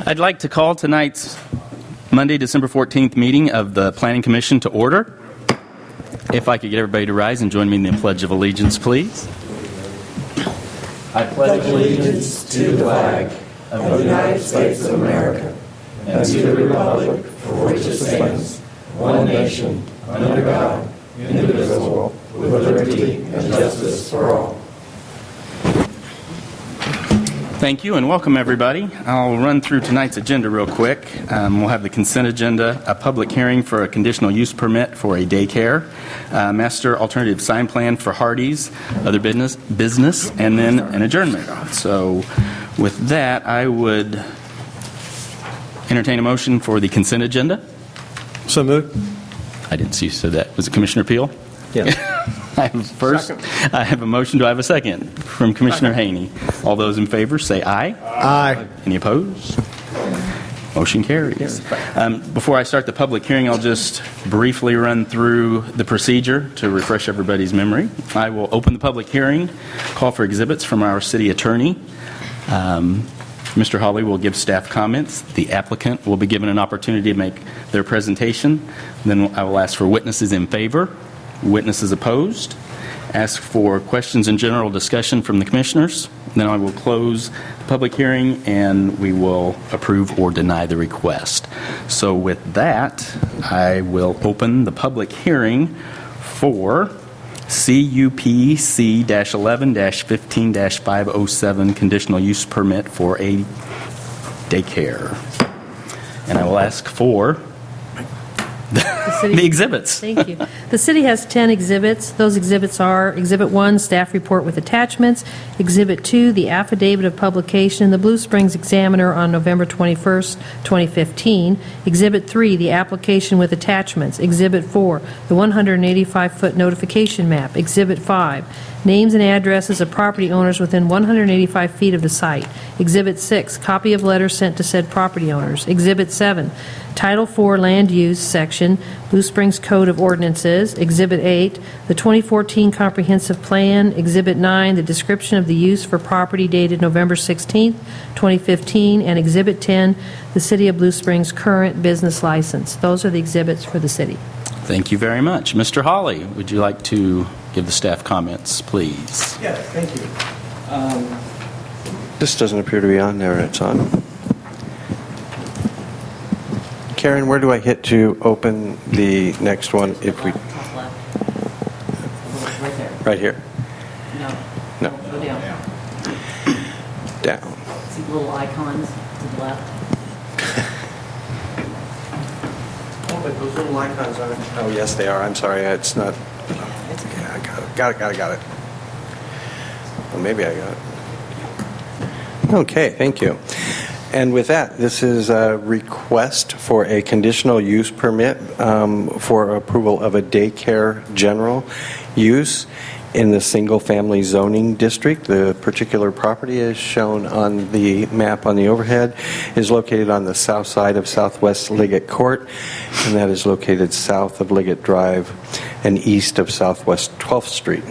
I'd like to call tonight's Monday, December 14th meeting of the Planning Commission to order. If I could get everybody to rise and join me in the Pledge of Allegiance, please. I pledge allegiance to the flag of the United States of America and to the republic for which it stands, one nation, under God, indivisible, with liberty and justice for all. Thank you and welcome everybody. I'll run through tonight's agenda real quick. We'll have the consent agenda, a public hearing for a conditional use permit for a daycare, master alternative sign plan for Hardee's, other business, and then an adjournment. So with that, I would entertain a motion for the consent agenda. So moved. I didn't see you said that. Was it Commissioner Peel? Yeah. I have a motion. Do I have a second? From Commissioner Haney. All those in favor say aye. Aye. Any opposed? Motion carries. Before I start the public hearing, I'll just briefly run through the procedure to refresh everybody's memory. I will open the public hearing, call for exhibits from our city attorney. Mr. Hawley will give staff comments. The applicant will be given an opportunity to make their presentation. Then I will ask for witnesses in favor, witnesses opposed, ask for questions and general discussion from the commissioners. Then I will close the public hearing and we will approve or deny the request. So with that, I will open the public hearing for CUP C-11-15-507 conditional use permit for a daycare. And I will ask for the exhibits. Thank you. The city has 10 exhibits. Those exhibits are Exhibit 1, staff report with attachments. Exhibit 2, the affidavit of publication in the Blue Springs Examiner on November 21st, 2015. Exhibit 3, the application with attachments. Exhibit 4, the 185-foot notification map. Exhibit 5, names and addresses of property owners within 185 feet of the site. Exhibit 6, copy of letters sent to said property owners. Exhibit 7, Title 4 Land Use Section, Blue Springs Code of Ordinances. Exhibit 8, the 2014 Comprehensive Plan. Exhibit 9, the description of the use for property dated November 16, 2015. And Exhibit 10, the City of Blue Springs current business license. Those are the exhibits for the city. Thank you very much. Mr. Hawley, would you like to give the staff comments, please? Yeah, thank you. This doesn't appear to be on there. It's on. Karen, where do I hit to open the next one? If we Top left. Right there. right here. No. No. Go down. Down. See the little icons to the left? Oh, but those little icons aren't. Oh, yes, they are. I'm sorry. It's not. Yeah, it's okay. Yeah, I got it. Well, maybe I got it. Okay, thank you. And with that, this is a request for a conditional use permit for approval of a daycare general use in the single-family zoning district. The particular property is shown on the map on the overhead, is located on the south side of Southwest Liggett Court, and that is located south of Liggett Drive and east of Southwest 12th Street.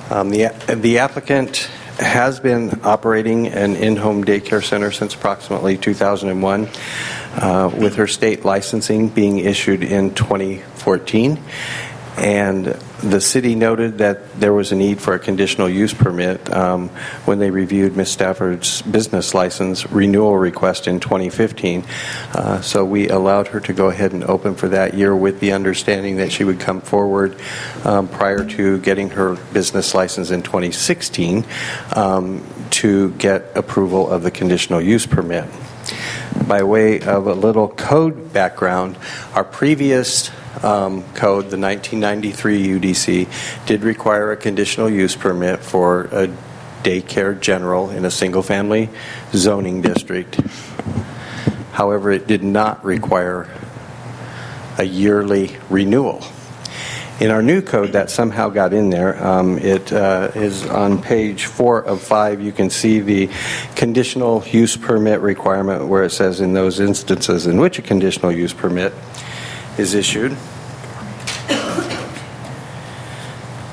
The applicant has been operating an in-home daycare center since approximately 2001, with her state licensing being issued in 2014. And the city noted that there was a need for a conditional use permit when they reviewed Ms. Stafford's business license renewal request in 2015. So we allowed her to go ahead and open for that year with the understanding that she would come forward prior to getting her business license in 2016 to get approval of the conditional use permit. By way of a little code background, our previous code, the 1993 UDC, did require a conditional use permit for a daycare general in a single-family zoning district. However, it did not require a yearly renewal. In our new code, that somehow got in there. It is on page 4 of 5. You can see the conditional use permit requirement where it says in those instances in which a conditional use permit is issued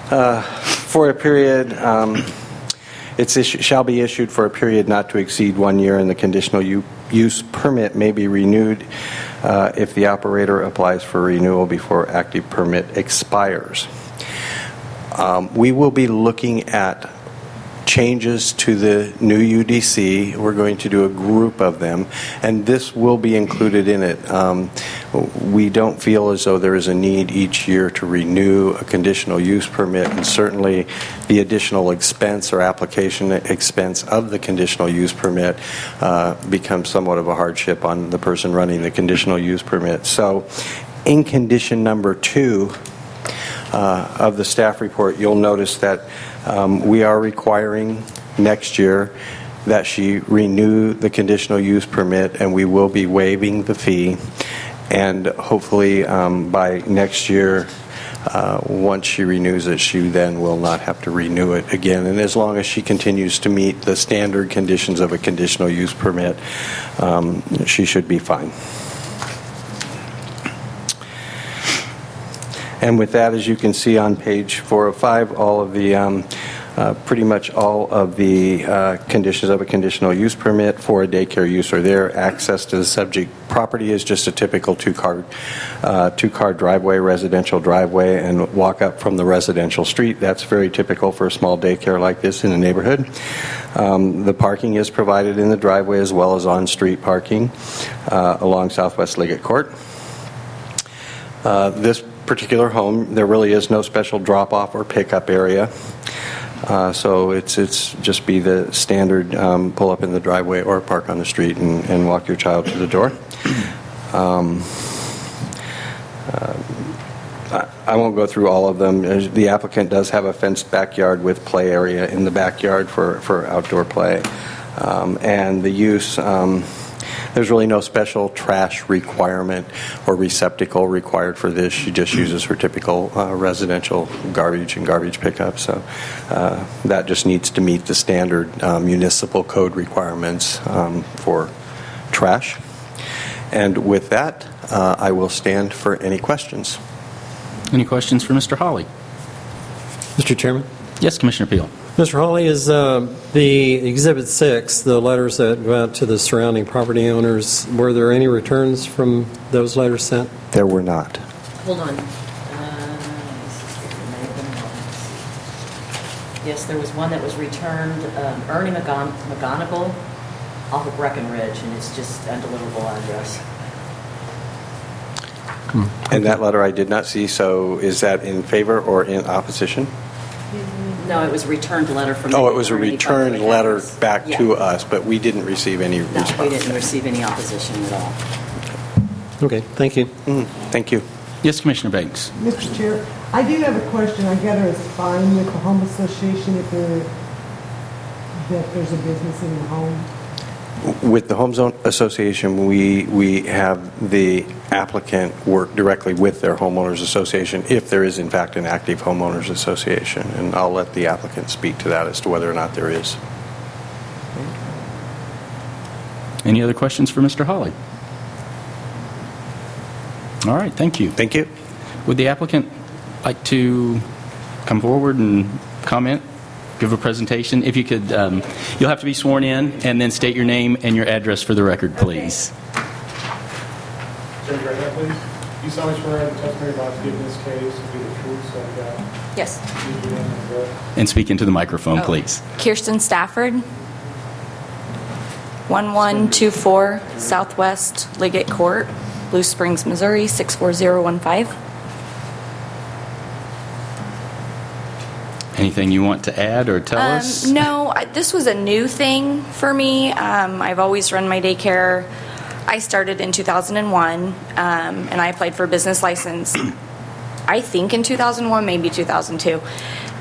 for a period shall be issued for a period not to exceed 1 year, and the conditional use permit may be renewed if the operator applies for renewal before active permit expires. We will be looking at changes to the new UDC. We're going to do a group of them, and this will be included in it. We don't feel as though there is a need each year to renew a conditional use permit, and certainly the additional expense or application expense of the conditional use permit becomes somewhat of a hardship on the person running the conditional use permit. So in condition number 2 of the staff report, you'll notice that we are requiring next year that she renew the conditional use permit, and we will be waiving the fee. And hopefully by next year, once she renews it, she then will not have to renew it again. And as long as she continues to meet the standard conditions of a conditional use permit, she should be fine. And with that, as you can see on page 405, all of the, pretty much all of the conditions of a conditional use permit for a daycare use are there. Access to the subject property is just a typical two-car driveway, residential driveway, and walk up from the residential street. That's very typical for a small daycare like this in a neighborhood. The parking is provided in the driveway as well as on-street parking along Southwest Liggett Court. This particular home, there really is no special drop-off or pickup area. So it's just be the standard pull up in the driveway or park on the street and walk your child to the door. I won't go through all of them. The applicant does have a fenced backyard with play area in the backyard for outdoor play. And the use, there's really no special trash requirement or receptacle required for this. She just uses her typical residential garbage and garbage pickup. So that just needs to meet the standard municipal code requirements for trash. And with that, I will stand for any questions. Any questions for Mr. Hawley? Mr. Chairman? Yes, Commissioner Peel. Mr. Hawley, is the Exhibit 6, the letters that go out to the surrounding property owners, were there any returns from those letters sent? There were not. Hold on. Yes, there was one that was returned, Ernie McGonigal off of Breckenridge, and it's just undeliverable address. And that letter I did not see, so is that in favor or in opposition? No, it was a returned letter from... Oh, it was a Ernie returned Buckley. letter back Yeah. to us, but we didn't receive any No, response. we didn't receive any opposition at all. Okay, thank you. Thank you. Yes, Commissioner Banks. Mr. Chair, I do have a question. I gather it's fine with the home association if there's a business in the home? With the Home Zone Association, we have the applicant work directly with their homeowners association if there is in fact an active homeowners association, and I'll let the applicant speak to that as to whether or not there is. Any other questions for Mr. Hawley? All right, thank you. Thank you. Would the applicant like to come forward and comment, give a presentation? If you could, you'll have to be sworn in and then state your name and your address for the record, please. Raise your right hand, please. You solemnly swear the testimony about to give in this case will be the truth, so help you God. Yes. Please do that and address. And speak into the microphone, Oh. please. Kirsten Stafford, 1124 Southwest Liggett Court, Blue Springs, Missouri, 64015. Anything you want to add or tell us? No, this was a new thing for me. I've always run my daycare. I started in 2001, and I applied for a business license, I think in 2001, maybe 2002.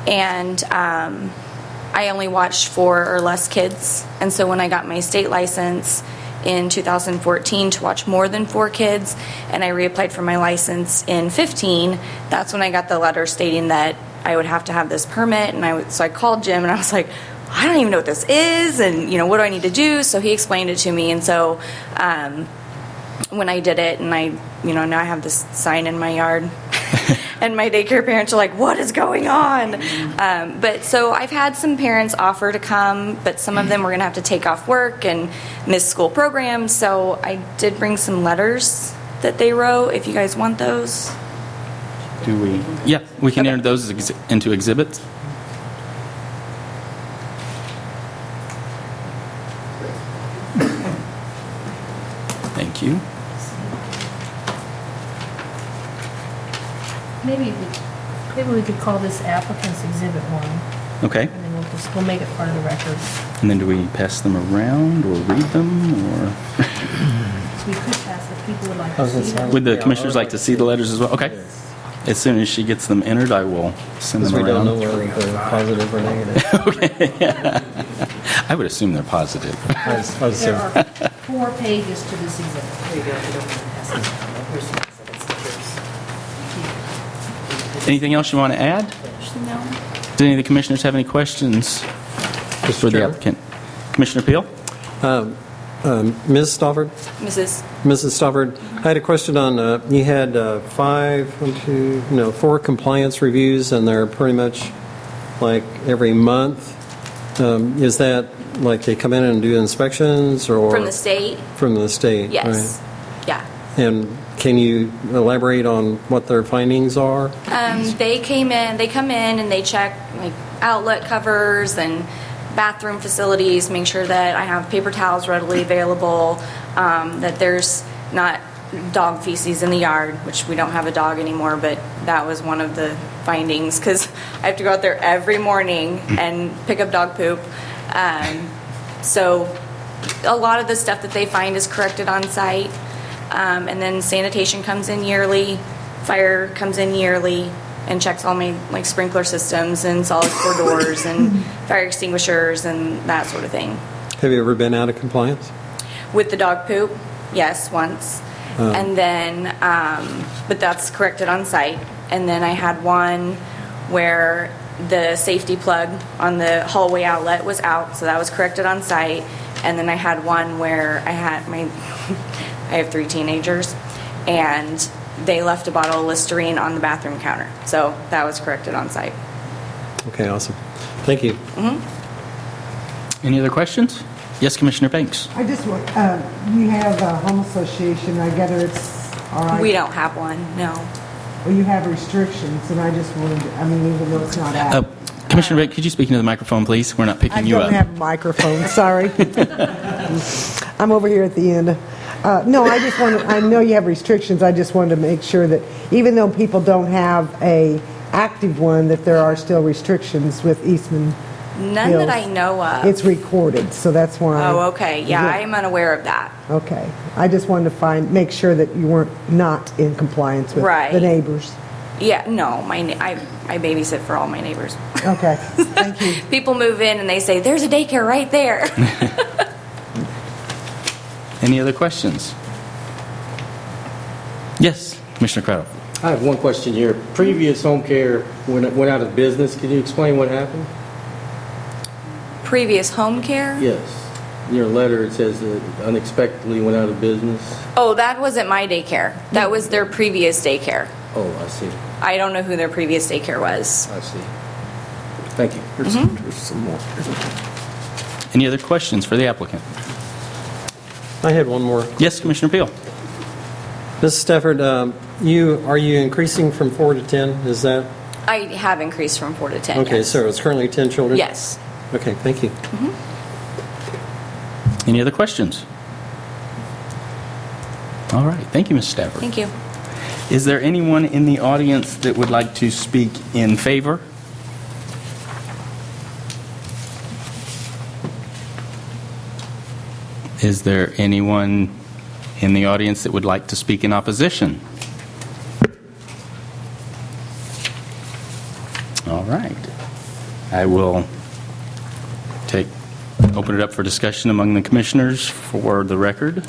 And I only watched 4 or less kids. And so when I got my state license in 2014 to watch more than 4 kids, and I reapplied for my license in 15, that's when I got the letter stating that I would have to have this permit. And so I called Jim and I was like, I don't even know what this is, and what do I need to do? So he explained it to me, and so when I did it, and I now I have this sign in my yard And my daycare parents are like, what is going on? But so I've had some parents offer to come, but some of them were going to have to take off work and miss school programs. So I did bring some letters that they wrote, if you guys want those. Do we? Yeah, we can enter those into exhibits. Thank you. Maybe we could call this applicant's Exhibit 1, Okay. and then we'll make it part of the record. And then do we pass them around or read them, or We could pass if people would like I was to gonna see say- them. would the Yeah, commissioners I would like to see the letters as well? Okay. As soon as she gets them entered, I will send Because them we don't know around. whether they're positive or negative. Okay, yeah. I would assume they're positive. I was- There are 4 pages to this exhibit. There you go. If you don't want to pass this down, here's the exhibits. Here's- Anything else you want to add? No. Do any of the commissioners have any questions for the Chairman? applicant? Commissioner Peel? Ms. Stofford? Mrs. Stofford, I had a question on, you had 4 compliance reviews, and they're pretty much like every month. Is that like they come in and do inspections, or? From the state? From the state? Yes. Yeah. Right. And can you elaborate on what their findings are? They come in and they check like outlet covers and bathroom facilities, make sure that I have paper towels readily available, that there's not dog feces in the yard, which we don't have a dog anymore, but that was one of the findings because I have to go out there every morning and pick up dog poop. So a lot of the stuff that they find is corrected on site. And then sanitation comes in yearly, fire comes in yearly, and checks all my like sprinkler systems and solid core doors and fire extinguishers and that sort of thing. Have you ever been out of compliance? With the dog poop, yes, once. And then, but that's corrected on site. And then I had one where the safety plug on the hallway outlet was out, so that was corrected on site. And then I had one where I had I have 3 teenagers, and they left a bottle of Listerine on the bathroom counter. So that was corrected on site. Okay, awesome. Thank you. Any other questions? Yes, Commissioner Banks. I just want, you have a home association, I gather it's all right? We don't have one, no. Well, you have restrictions, and I just wanted, even though it's not out. Commissioner Banks, could you speak into the microphone, please? We're not I picking you don't up. have a microphone, sorry. I'm over here at the end. No, I know you have restrictions, I just wanted to make sure that even though people don't have a active one, that there are still restrictions with Eastman None Hills. that I know of. It's recorded, so that's why. Oh, okay. Yeah, I am unaware of that. Okay. I just wanted to make sure that you weren't not in compliance with Right. the neighbors. Yeah, no, I babysit for all my neighbors. Okay, thank you. People move in and they say, there's a daycare right there. Any other questions? Yes, Commissioner Crowell. I have one question here. Previous home care went out of business. Can you explain what happened? Previous home care? Yes. In your letter, it says it unexpectedly went out of business. Oh, that wasn't my daycare. That was their previous daycare. Oh, I see. I don't know who their previous daycare was. I see. Thank you. There's some more. Any other questions for the applicant? I had one more. Yes, Commissioner Peel. Mrs. Stafford, are you increasing from 4 to 10? Is that? I have increased from 4 to 10. Okay, yes. so it's currently 10 children? Yes. Okay, thank you. Any other questions? All right. Thank you, Ms. Stafford. Thank you. Is there anyone in the audience that would like to speak in favor? Is there anyone in the audience that would like to speak in opposition? All right. I will open it up for discussion among the commissioners for the record.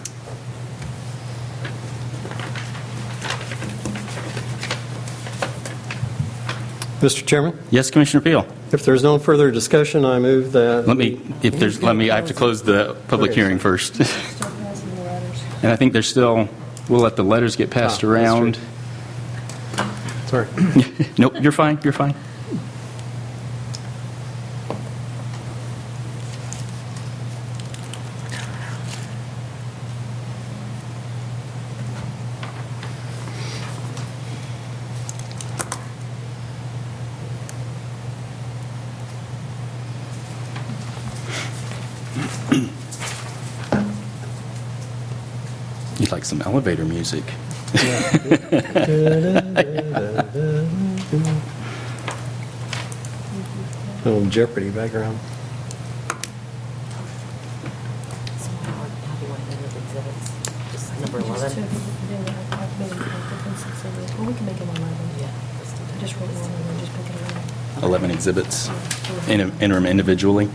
Mr. Chairman, Yes, Commissioner Peel. if there's no further discussion, I move that... I have to close the public hearing first. And I think we'll let the letters get passed Ah, that's around. Sorry. Nope, you're fine, you're fine. You'd like some elevator music. Little Jeopardy background. How do you want to edit exhibits? Just number 11? Well, we can make it 11. Yeah. let's do that. Just roll one and then just pick it up. 11 exhibits, enter them individually.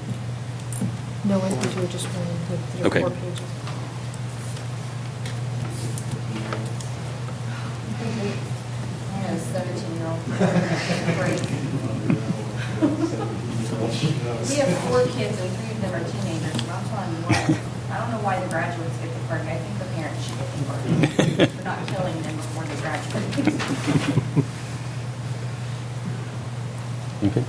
No, I think we do just one with the Okay. 4 pages. I had a 17-year-old. We have 4 kids and 3 of them are teenagers, and I'm telling you what, I don't know why the graduates get the party. I think the parents should get the party. We're not killing them before they graduate. Okay.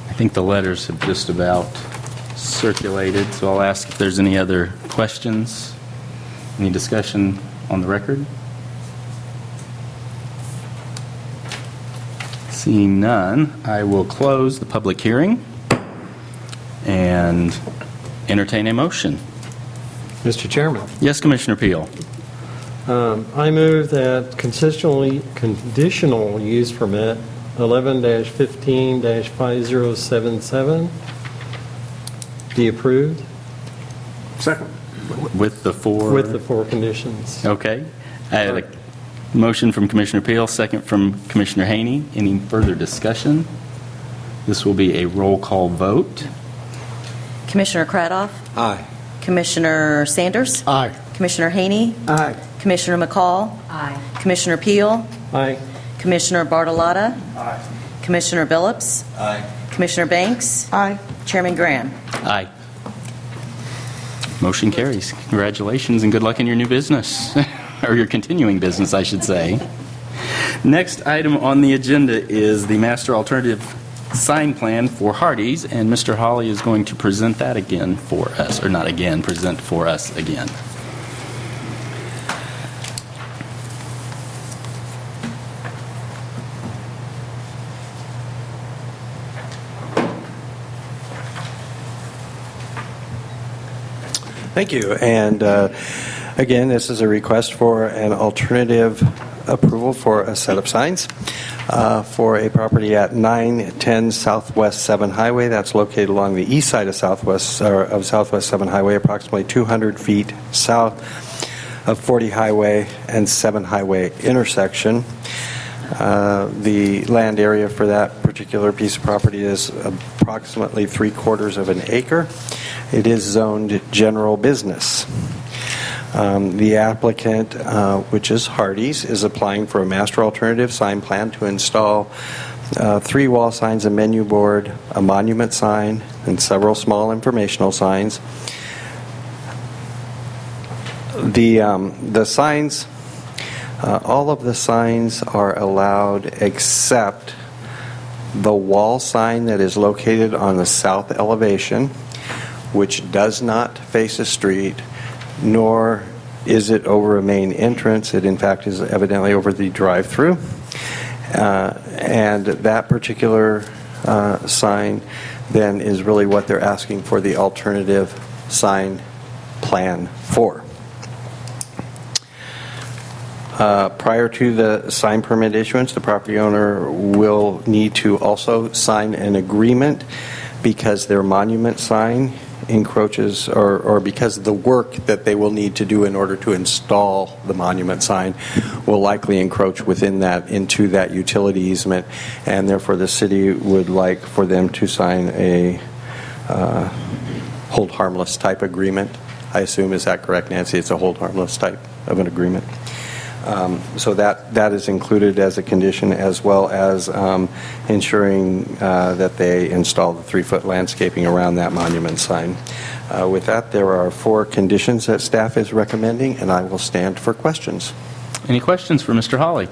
I think the letters have just about circulated, so I'll ask if there's any other questions, any discussion on the record. Seeing none, I will close the public hearing and entertain a motion. Mr. Chairman, Yes, Commissioner Peel. I move that conditional use permit 11-15-5077 be approved Second. With the four... with the 4 conditions. Okay. I had a motion from Commissioner Peel, second from Commissioner Haney. Any further discussion? This will be a roll call vote. Commissioner Cradoff? Aye. Commissioner Sanders? Aye. Commissioner Haney? Aye. Commissioner McCall? Aye. Commissioner Peel? Aye. Commissioner Bartolotta? Commissioner Billups? Aye. Commissioner Banks? Aye. Chairman Graham? Aye. Motion carries. Congratulations and good luck in your new business, or your continuing business, I should say. Next item on the agenda is the master alternative sign plan for Hardee's, and Mr. Hawley is going to present that again for us, or not again, present for us again. Thank you. And again, this is a request for an alternative approval for a set of signs for a property at 910 Southwest 7 Highway. That's located along the east side of Southwest 7 Highway, approximately 200 feet south of 40 Highway and 7 Highway intersection. The land area for that particular piece of property is approximately 3/4 of an acre. It is zoned general business. The applicant, which is Hardee's, is applying for a master alternative sign plan to install 3 wall signs, a menu board, a monument sign, and several small informational signs. The signs, all of the signs are allowed except the wall sign that is located on the south elevation, which does not face a street, nor is it over a main entrance. It, in fact, is evidently over the drive-through. And that particular sign then is really what they're asking for the alternative sign plan for. Prior to the sign permit issuance, the property owner will need to also sign an agreement because their monument sign encroaches, or because the work that they will need to do in order to install the monument sign will likely encroach within that, into that utility easement, and therefore the city would like for them to sign a hold harmless type agreement. I assume, is that correct, Nancy? It's a hold harmless type of an agreement. So that is included as a condition, as well as ensuring that they install the 3-foot landscaping around that monument sign. With that, there are 4 conditions that staff is recommending, and I will stand for questions. Any questions for Mr. Hawley?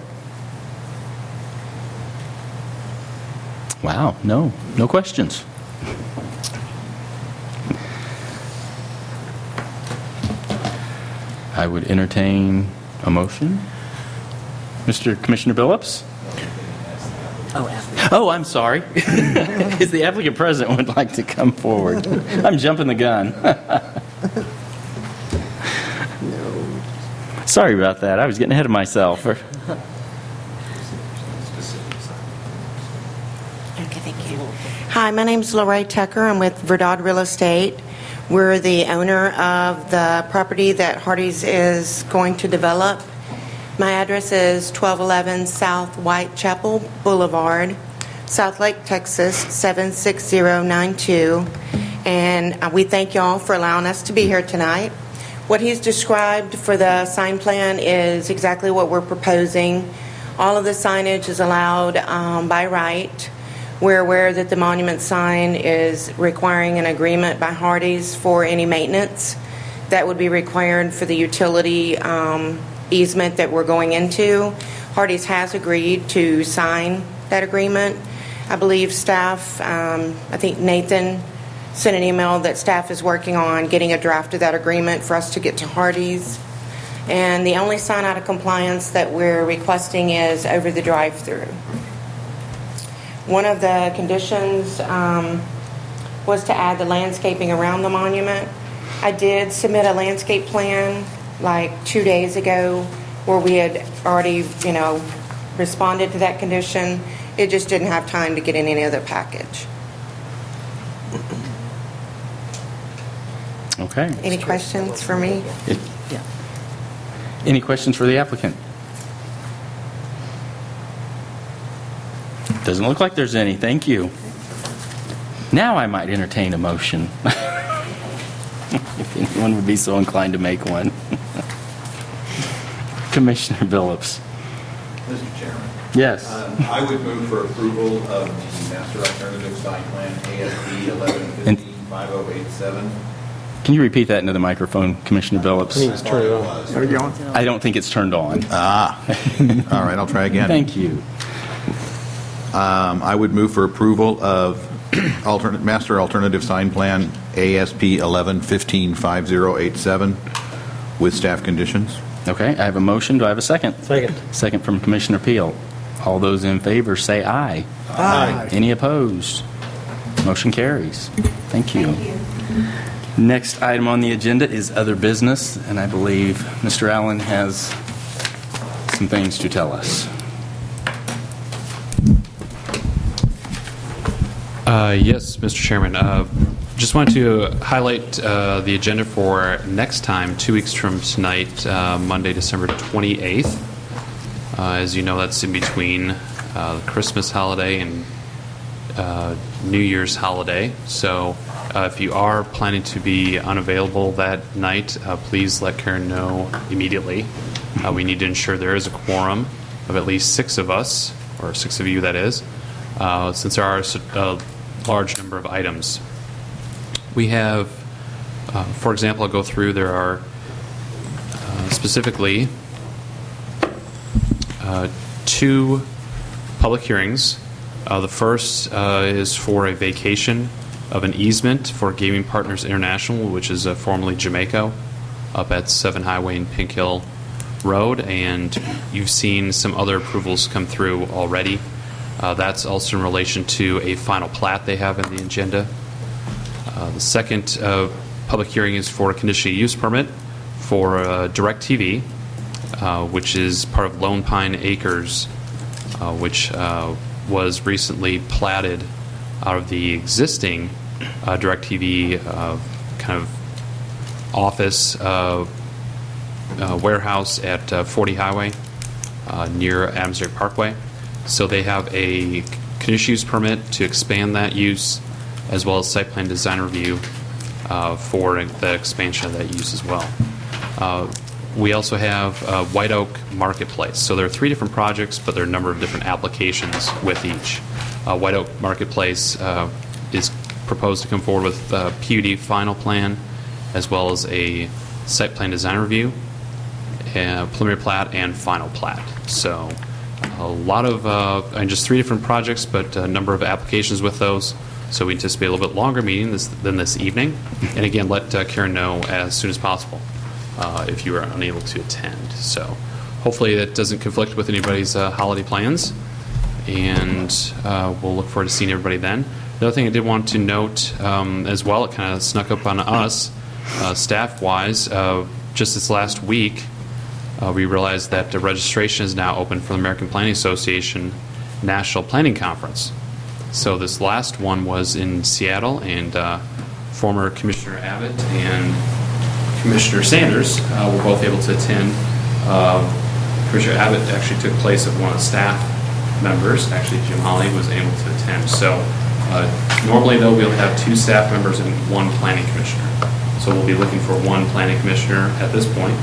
Wow, no questions. I would entertain a motion. Mr. Commissioner Billups? Oh, I'm sorry. Is the applicant present would like to come forward? I'm jumping the gun. Sorry about that. I was getting ahead of myself. Okay, thank you. Hi, my name's Lorraine Tucker. I'm with Verdad Real Estate. We're the owner of the property that Hardee's is going to develop. My address is 1211 South Whitechapel Boulevard, South Lake, Texas, 76092. And we thank y'all for allowing us to be here tonight. What he's described for the sign plan is exactly what we're proposing. All of the signage is allowed by right. We're aware that the monument sign is requiring an agreement by Hardee's for any maintenance that would be required for the utility easement that we're going into. Hardee's has agreed to sign that agreement. I believe staff, I think Nathan sent an email that staff is working on getting a draft of that agreement for us to get to Hardee's. And the only sign out of compliance that we're requesting is over the drive-through. One of the conditions was to add the landscaping around the monument. I did submit a landscape plan like 2 days ago where we had already, responded to that condition. It just didn't have time to get in any other package. Okay. Any questions for me? Any questions for the applicant? Doesn't look like there's any. Thank you. Now I might entertain a motion. If anyone would be so inclined to make one. Commissioner Billups. Mr. Chairman. Yes. I would move for approval of the Master Alternative Sign Plan ASP 1115-5087. Can you repeat that into the microphone, Commissioner Billups? Please turn it on. There we go. I don't think it's turned on. All right, I'll try again. Thank you. I would move for approval of Master Alternative Sign Plan ASP 1115-5087 with staff conditions. Okay, I have a motion. Do I have a second? Second. Second from Commissioner Peel. All those in favor say aye. Aye. Any opposed? Motion carries. Thank you. Next item on the agenda is other business, and I believe Mr. Allen has some things to tell us. Yes, Mr. Chairman. Just wanted to highlight the agenda for next time, 2 weeks from tonight, Monday, December 28th. As you know, that's in between the Christmas holiday and New Year's holiday. So if you are planning to be unavailable that night, please let Karen know immediately. We need to ensure there is a quorum of at least 6 of us, or 6 of you, that is, since there are a large number of items. We have, for example, I'll go through, there are specifically 2 public hearings. The first is for a vacation of an easement for Gaming Partners International, which is formerly Jamaica, up at 7 Highway and Pink Hill Road, and you've seen some other approvals come through already. That's also in relation to a final plat they have in the agenda. The second public hearing is for a conditional use permit for DirecTV, which is part of Lone Pine Acres, which was recently platted out of the existing DirecTV kind of office warehouse at 40 Highway near Adamsbury Parkway. So they have a conditional use permit to expand that use, as well as site plan design review for the expansion of that use as well. we also have White Oak Marketplace. So there are 3 different projects, but there are a number of different applications with each. White Oak Marketplace is proposed to come forward with PUD final plan, as well as a site plan design review, preliminary plat, and final plat. So a lot of, and just 3 different projects, but a number of applications with those. So we anticipate a little bit longer meeting than this evening. And again, let Karen know as soon as possible if you are unable to attend. So hopefully that doesn't conflict with anybody's holiday plans. And we'll look forward to seeing everybody then. The other thing I did want to note as well, it kind of snuck up on us, staff-wise, just this last week, we realized that the registration is now open for the American Planning Association National Planning Conference. So this last one was in Seattle, and former Commissioner Abbott and Commissioner Sanders were both able to attend. Commissioner Abbott actually took place of one of the staff members. Actually, Jim Holly was able to attend. So normally, though, we'll have 2 staff members and 1 planning commissioner. So we'll be looking for 1 planning commissioner at this point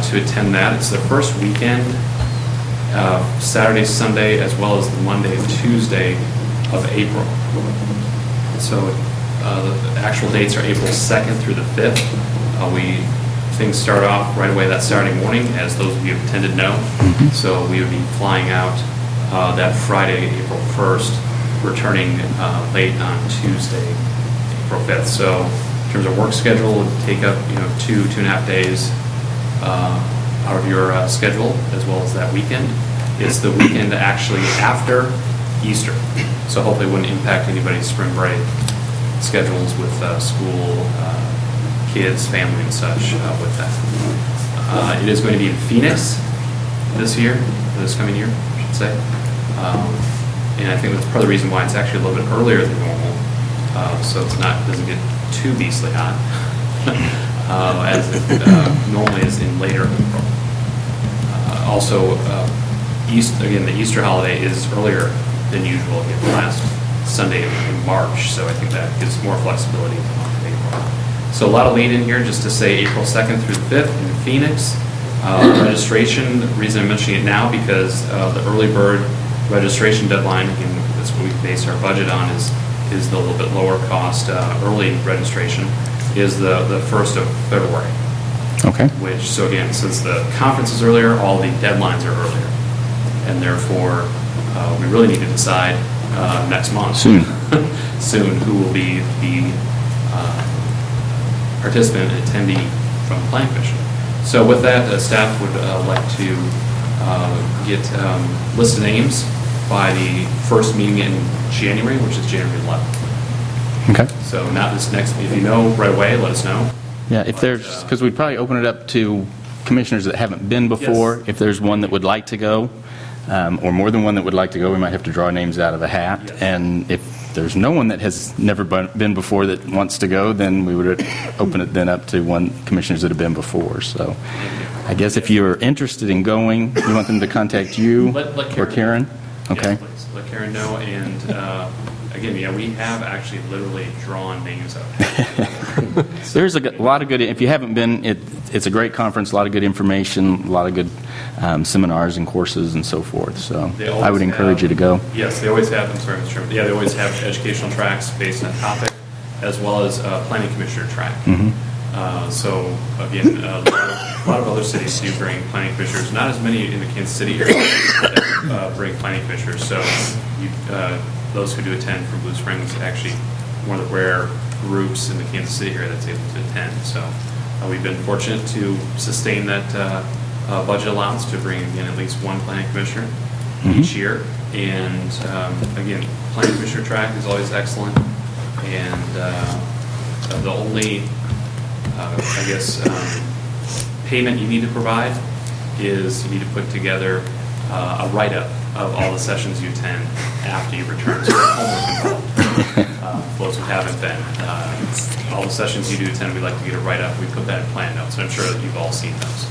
to attend that. It's the first weekend, Saturday, Sunday, as well as the Monday and Tuesday of April. So the actual dates are April 2nd through the 5th. Things start off right away that Saturday morning, as those of you who attended know. So we would be flying out that Friday, April 1st, returning late on Tuesday, April 5th. So in terms of work schedule, it would take up 2.5 days out of your schedule, as well as that weekend. It's the weekend actually after Easter, so hopefully it wouldn't impact anybody's spring break schedules with school, kids, family, and such with that. It is going to be in Phoenix this coming year, I should say. And I think that's part of the reason why it's actually a little bit earlier than normal, so doesn't get too beastly hot, as it normally is in later April. Also, the Easter holiday is earlier than usual, again, the last Sunday in March, so I think that gives more flexibility in the month of April. So a lot of lead in here, just to say April 2nd through the 5th in Phoenix. Registration, the reason I'm mentioning it now, because the early bird registration deadline, again, that's what we base our budget on, is the little bit lower cost early registration, is the 1st of February. Okay. So again, since the conference is earlier, all the deadlines are earlier. And therefore, we really need to decide next month. Soon, who will be the participant and attendee from the Planning Commission. So with that, staff would like to get list of names by the first meeting in January, which is January 11th. Okay. So not this next, if you know right away, let us know. Yeah, if there's, because we'd probably open it up to commissioners that haven't been before. Yes. If there's one that would like to go, or more than one that would like to go, we might have to draw names out of a hat. Yes. And if there's no one that has never been before that wants to go, then we would open it then up to commissioners that have been before. So I guess if you're interested in going, you want them to contact you Let or Karen? Okay. Yes, please. Let Karen know. And again, we have actually literally drawn names out. There's a lot of good, if you haven't been, it's a great conference, a lot of good information, a lot of good seminars and courses and so forth. So I would encourage you to go. Yes, they always have, I'm sorry, Mr. Chairman. Yeah, they always have educational tracks based on topic, as well as planning commissioner track. So again, a lot of other cities do bring planning commissioners, not as many in the Kansas City area that bring planning commissioners. So those who do attend from Blue Springs, actually one of the rare groups in the Kansas City area that's able to attend. So we've been fortunate to sustain that budget allowance to bring in at least one planning commissioner each year. And again, planning commissioner track is always excellent. And the only, payment you need to provide is you need to put together a write-up of all the sessions you attend after you return. So homework involved. Those who haven't been, all the sessions you do attend, we like to get a write-up. We put that in plan notes, and I'm sure that you've all seen those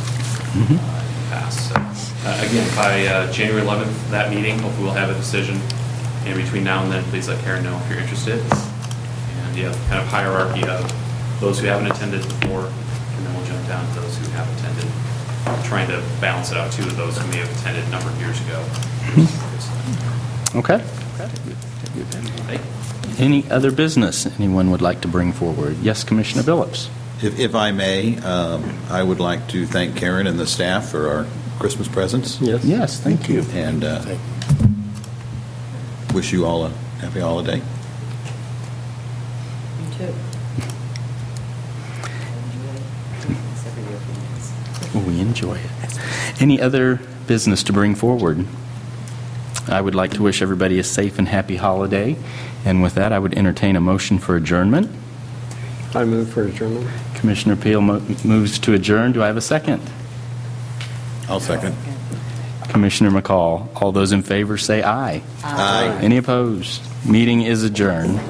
in the past. So, again, by January 11th, that meeting, hopefully we'll have a decision. And between now and then, please let Karen know if you're interested. And kind of hierarchy of those who haven't attended before, and then we'll jump down to those who have attended, trying to balance it out too with those who may have attended a number of years ago. Okay. Any other business anyone would like to bring forward? Yes, Commissioner Billups. If I may, I would like to thank Karen and the staff for our Christmas presents. Yes. Yes, thank you. And wish you all a happy holiday. You too. We enjoy it. Any other business to bring forward? I would like to wish everybody a safe and happy holiday. And with that, I would entertain a motion for adjournment. I move for adjournment. Commissioner Peel moves to adjourn. Do I have a second? I'll second. Commissioner McCall. All those in favor say aye. Aye. Any opposed? Meeting is adjourned.